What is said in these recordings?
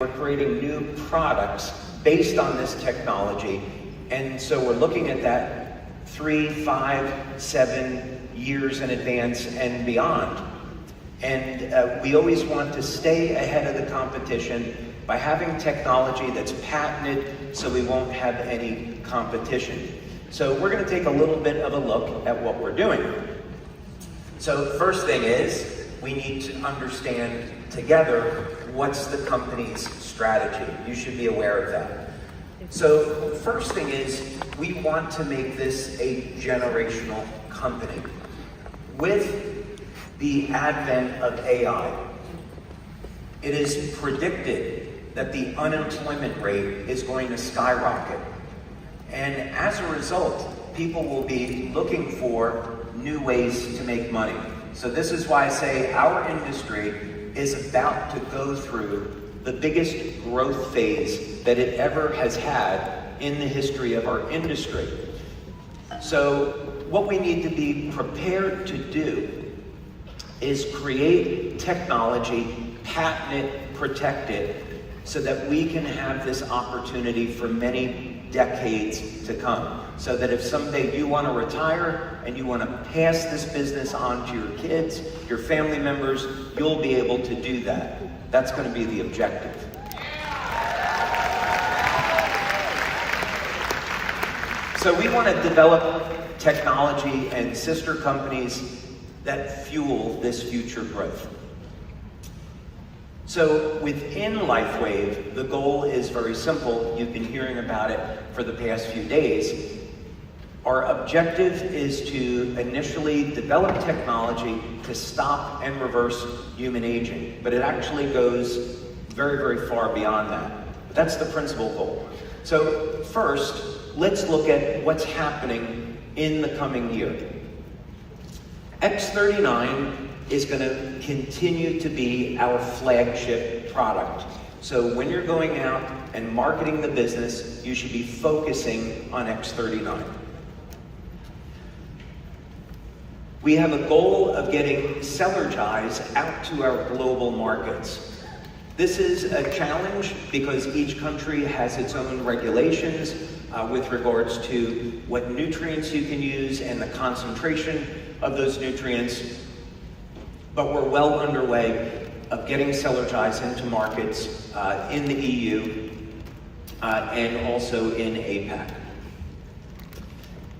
We're creating new products based on this technology, and so we're looking at that 3, 5, 7 years in advance and beyond. And we always want to stay ahead of the competition by having technology that's patented so we won't have any competition. So we're going to take a little bit of a look at what we're doing. So first thing is, we need to understand together what's the company's strategy. You should be aware of that. So first thing is, we want to make this a generational company. With the advent of AI, it is predicted that the unemployment rate is going to skyrocket. And as a result, people will be looking for new ways to make money. So this is why I say our industry is about to go through the biggest growth phase that it ever has had in the history of our industry. So what we need to be prepared to do is create technology, patent it, protect it, so that we can have this opportunity for many decades to come. So that if someday you want to retire and you want to pass this business on to your kids, your family members, you'll be able to do that. That's going to be the objective. So we want to develop technology and sister companies that fuel this future growth. So within Lifewave, the goal is very simple. You've been hearing about it for the past few days. Our objective is to initially develop technology to stop and reverse human aging, but it actually goes very, very far beyond that. But that's the principal goal. So first, let's look at what's happening in the coming year. X39 is going to continue to be our flagship product. So when you're going out and marketing the business, you should be focusing on X39. We have a goal of getting Cellergize out to our global markets. This is a challenge because each country has its own regulations with regards to what nutrients you can use and the concentration of those nutrients. But we're well underway of getting Cellergize into markets in the EU and also in APAC.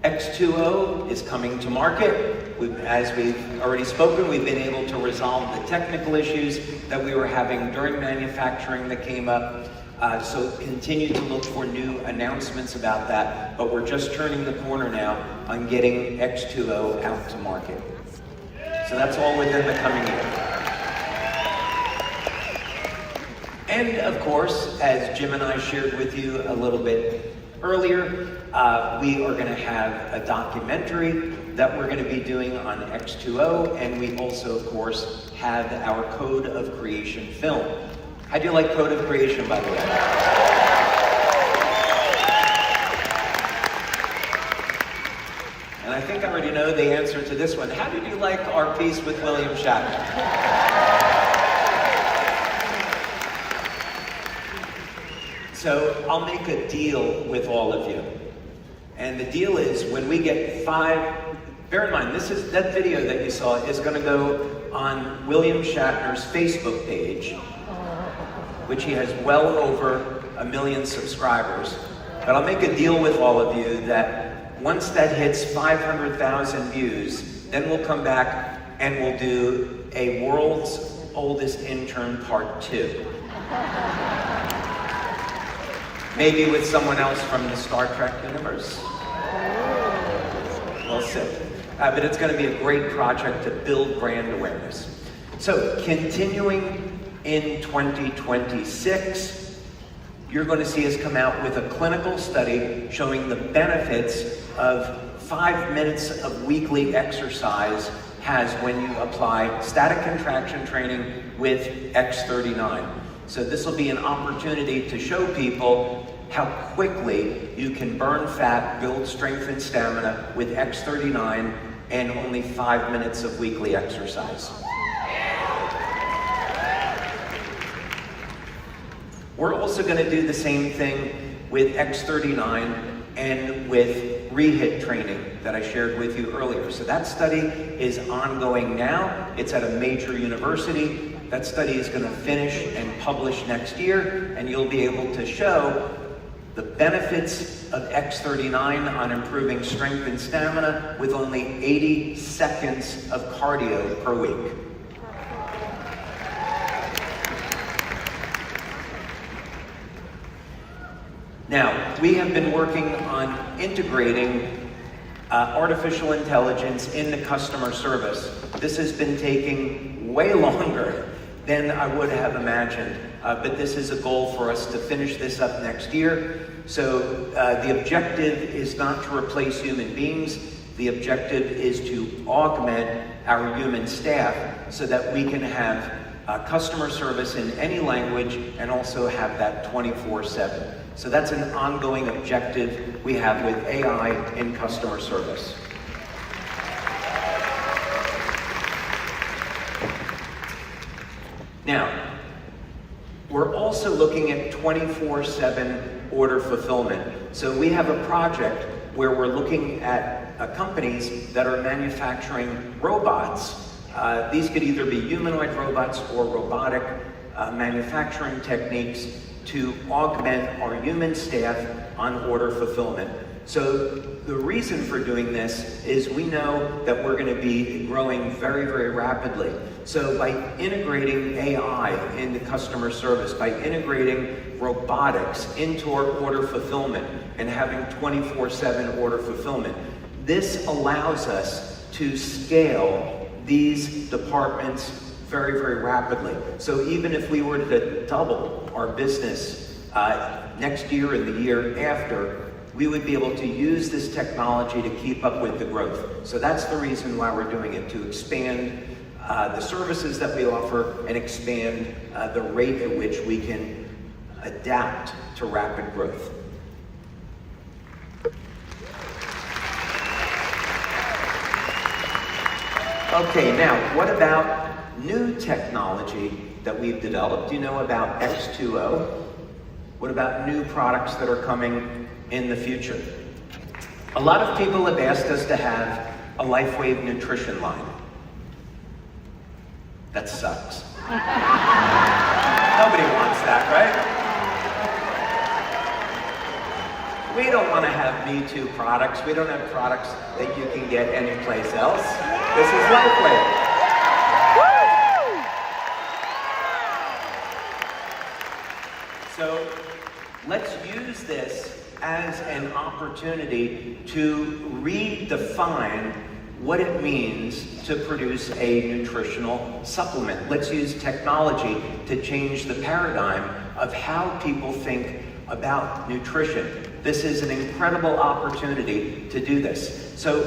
X2O is coming to market. As we've already spoken, we've been able to resolve the technical issues that we were having during manufacturing that came up. So continue to look for new announcements about that, but we're just turning the corner now on getting X2O out to market. So that's all within the coming year. And of course, as Jim and I shared with you a little bit earlier, we are going to have a documentary that we're going to be doing on X2O, and we also, of course, have our Code of Creation film. How do you like Code of Creation, by the way? And I think I already know the answer to this one. How did you like our piece with William Shatner? So I'll make a deal with all of you. And the deal is when we get 5, bear in mind, that video that you saw is going to go on William Shatner's Facebook page, which he has well over 1 million subscribers. But I'll make a deal with all of you that once that hits 500,000 views, then we'll come back and we'll do a World's Oldest Intern Part 2. Maybe with someone else from the Star Trek universe. We'll see. But it's going to be a great project to build brand awareness. So continuing in 2026, you're going to see us come out with a clinical study showing the benefits of 5 minutes of weekly exercise has when you apply static contraction training with X39. So this will be an opportunity to show people how quickly you can burn fat, build strength and stamina with X39 and only 5 minutes of weekly exercise. We're also going to do the same thing with X39 and with rehit training that I shared with you earlier. So that study is ongoing now. It's at a major university. That study is going to finish and publish next year, and you'll be able to show the benefits of X39 on improving strength and stamina with only 80 seconds of cardio per week. Now, we have been working on integrating artificial intelligence into customer service. This has been taking way longer than I would have imagined, but this is a goal for us to finish this up next year. So the objective is not to replace human beings. The objective is to augment our human staff so that we can have customer service in any language and also have that 24/7. So that's an ongoing objective we have with AI in customer service. Now, we're also looking at 24/7 order fulfillment. So we have a project where we're looking at companies that are manufacturing robots. These could either be humanoid robots or robotic manufacturing techniques to augment our human staff on order fulfillment. So the reason for doing this is we know that we're going to be growing very, very rapidly. So by integrating AI into customer service, by integrating robotics into our order fulfillment and having 24/7 order fulfillment, this allows us to scale these departments very, very rapidly. So even if we were to double our business next year and the year after, we would be able to use this technology to keep up with the growth. So that's the reason why we're doing it, to expand the services that we offer and expand the rate at which we can adapt to rapid growth. Okay, now what about new technology that we've developed? Do you know about X2O? What about new products that are coming in the future? A lot of people have asked us to have a Lifewave nutrition line. That sucks. Nobody wants that, right? We don't want to have Me Too products. We don't have products that you can get anyplace else. This is Lifewave. So let's use this as an opportunity to redefine what it means to produce a nutritional supplement. Let's use technology to change the paradigm of how people think about nutrition. This is an incredible opportunity to do this. So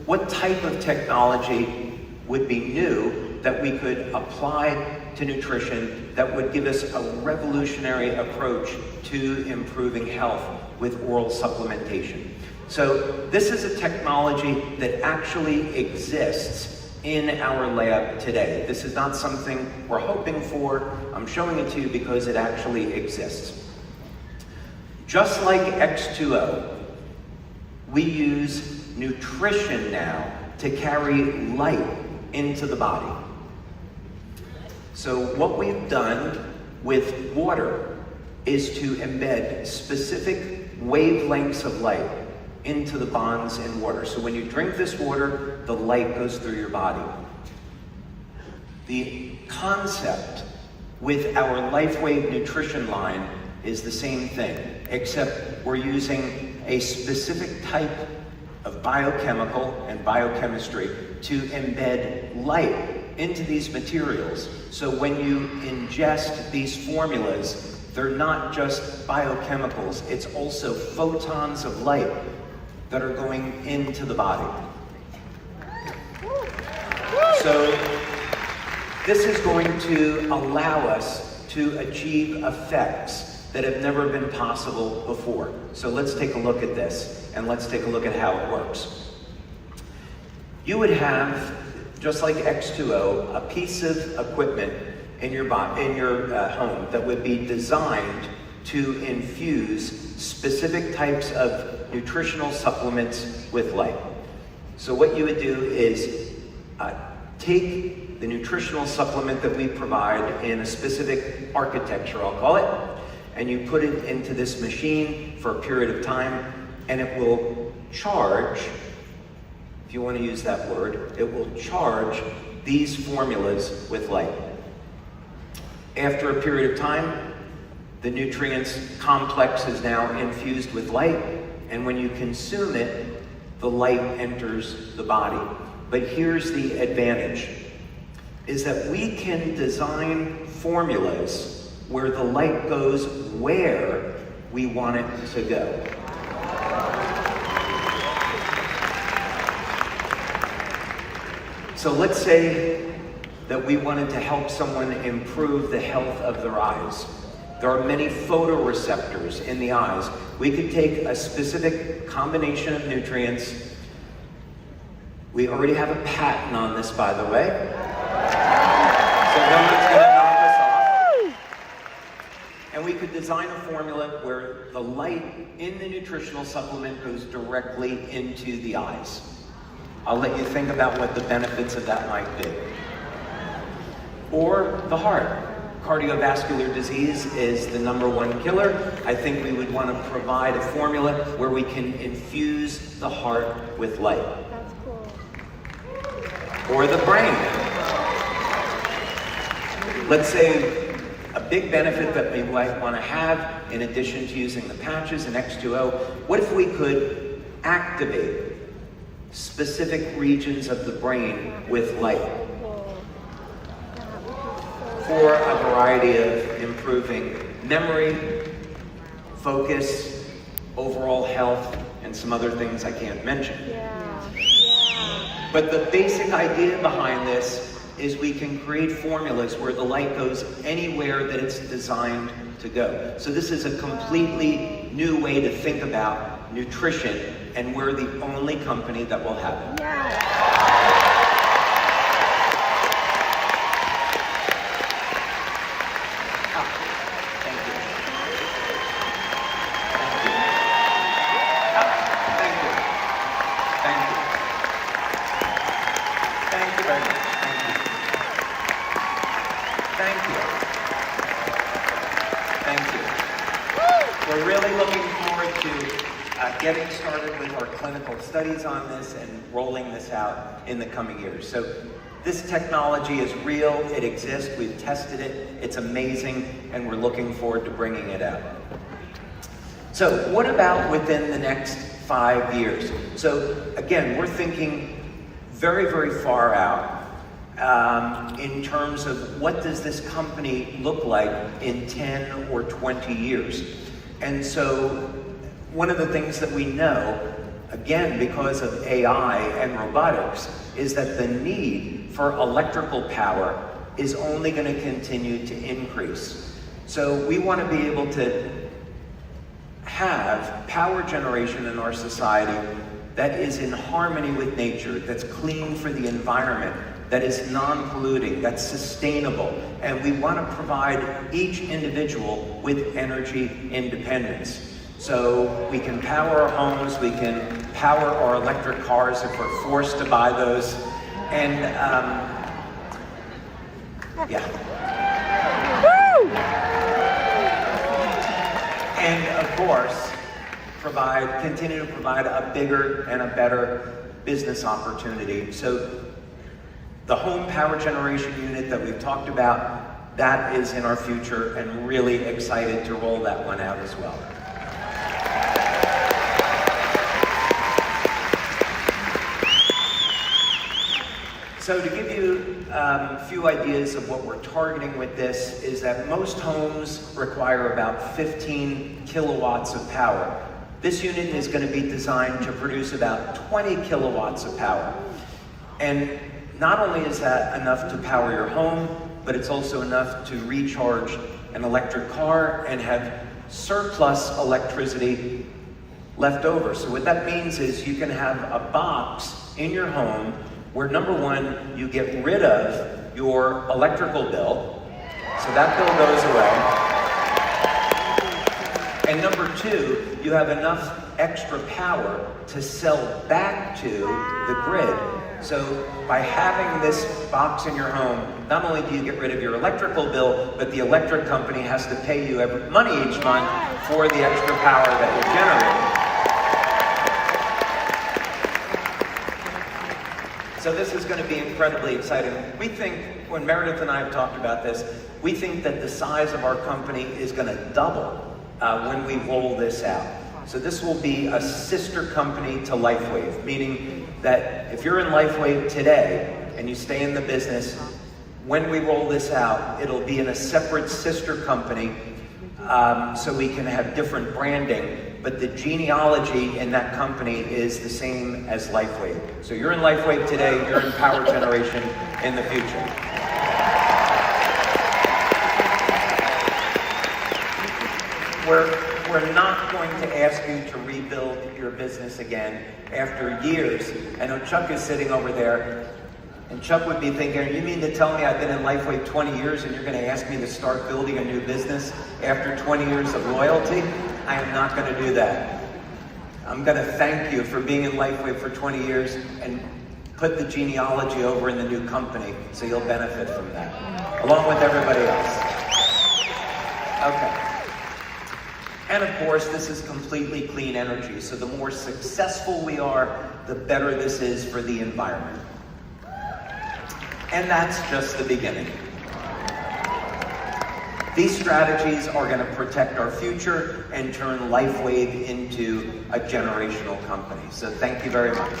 what type of technology would be new that we could apply to nutrition that would give us a revolutionary approach to improving health with oral supplementation? So this is a technology that actually exists in our lab today. This is not something we're hoping for. I'm showing it to you because it actually exists. Just like X2O, we use nutrition now to carry light into the body. So what we've done with water is to embed specific wavelengths of light into the bonds in water. So when you drink this water, the light goes through your body. The concept with our Lifewave nutrition line is the same thing, except we're using a specific type of biochemical and biochemistry to embed light into these materials. So when you ingest these formulas, they're not just biochemicals, it's also photons of light that are going into the body. So this is going to allow us to achieve effects that have never been possible before. So let's take a look at this, and let's take a look at how it works. You would have, just like X2O, a piece of equipment in your home that would be designed to infuse specific types of nutritional supplements with light. So what you would do is take the nutritional supplement that we provide in a specific architecture, I'll call it, and you put it into this machine for a period of time, and it will charge, if you want to use that word, it will charge these formulas with light. After a period of time, the nutrients complex is now infused with light, and when you consume it, the light enters the body. But here's the advantage, is that we can design formulas where the light goes where we want it to go. So let's say that we wanted to help someone improve the health of their eyes. There are many photoreceptors in the eyes. We could take a specific combination of nutrients. We already have a patent on this, by the way. So no one's going to knock us off. And we could design a formula where the light in the nutritional supplement goes directly into the eyes. I'll let you think about what the benefits of that might be. Or the heart. Cardiovascular disease is the #1 killer. I think we would want to provide a formula where we can infuse the heart with light. That's cool. Or the brain. Let's say a big benefit that we might want to have, in addition to using the patches and X2O, what if we could activate specific regions of the brain with light for a variety of improving memory, focus, overall health, and some other things I can't mention. But the basic idea behind this is we can create formulas where the light goes anywhere that it's designed to go. So this is a completely new way to think about nutrition, and we're the only company that will have it. We're really looking forward to getting started with our clinical studies on this and rolling this out in the coming years. So this technology is real, it exists, we've tested it, it's amazing, and we're looking forward to bringing it out. So what about within the next 5 years? So again, we're thinking very, very far out in terms of what does this company look like in 10 or 20 years. And so one of the things that we know, again, because of AI and robotics, is that the need for electrical power is only going to continue to increase. So we want to be able to have power generation in our society that is in harmony with nature, that's clean for the environment, that is non-polluting, that's sustainable. And we want to provide each individual with energy independence. So we can power our homes, we can power our electric cars if we're forced to buy those. And and of course, continue to provide a bigger and a better business opportunity. So the home power generation unit that we've talked about, that is in our future, and really excited to roll that one out as well. So to give you a few ideas of what we're targeting with this is that most homes require about 15 kilowatts of power. This unit is going to be designed to produce about 20 kilowatts of power. And not only is that enough to power your home, but it's also enough to recharge an electric car and have surplus electricity left over. So what that means is you can have a box in your home where, number one, you get rid of your electrical bill, So that bill goes away. And number two, you have enough extra power to sell back to the grid. So by having this box in your home, not only do you get rid of your electrical bill, but the electric company has to pay you money each month for the extra power that you're generating. So this is going to be incredibly exciting. We think, when Meredith and I have talked about this, we think that the size of our company is going to double when we roll this out. So this will be a sister company to Lifewave, meaning that if you're in Lifewave today and you stay in the business, when we roll this out, it'll be in a separate sister company, so we can have different branding, but the genealogy in that company is the same as Lifewave. So you're in Lifewave today, you're in power generation in the future. We're not going to ask you to rebuild your business again after years. I know Chuck is sitting over there, and Chuck would be thinking, you mean to tell me I've been in Lifeway 20 years and you're going to ask me to start building a new business after 20 years of loyalty? I am not going to do that. I'm going to thank you for being in Lifeway for 20 years and put the genealogy over in the new company so you'll benefit from that, along with everybody else. Okay. And of course, this is completely clean energy, so the more successful we are, the better this is for the environment. And that's just the beginning. These strategies are going to protect our future and turn Lifewave into a generational company. So thank you very much.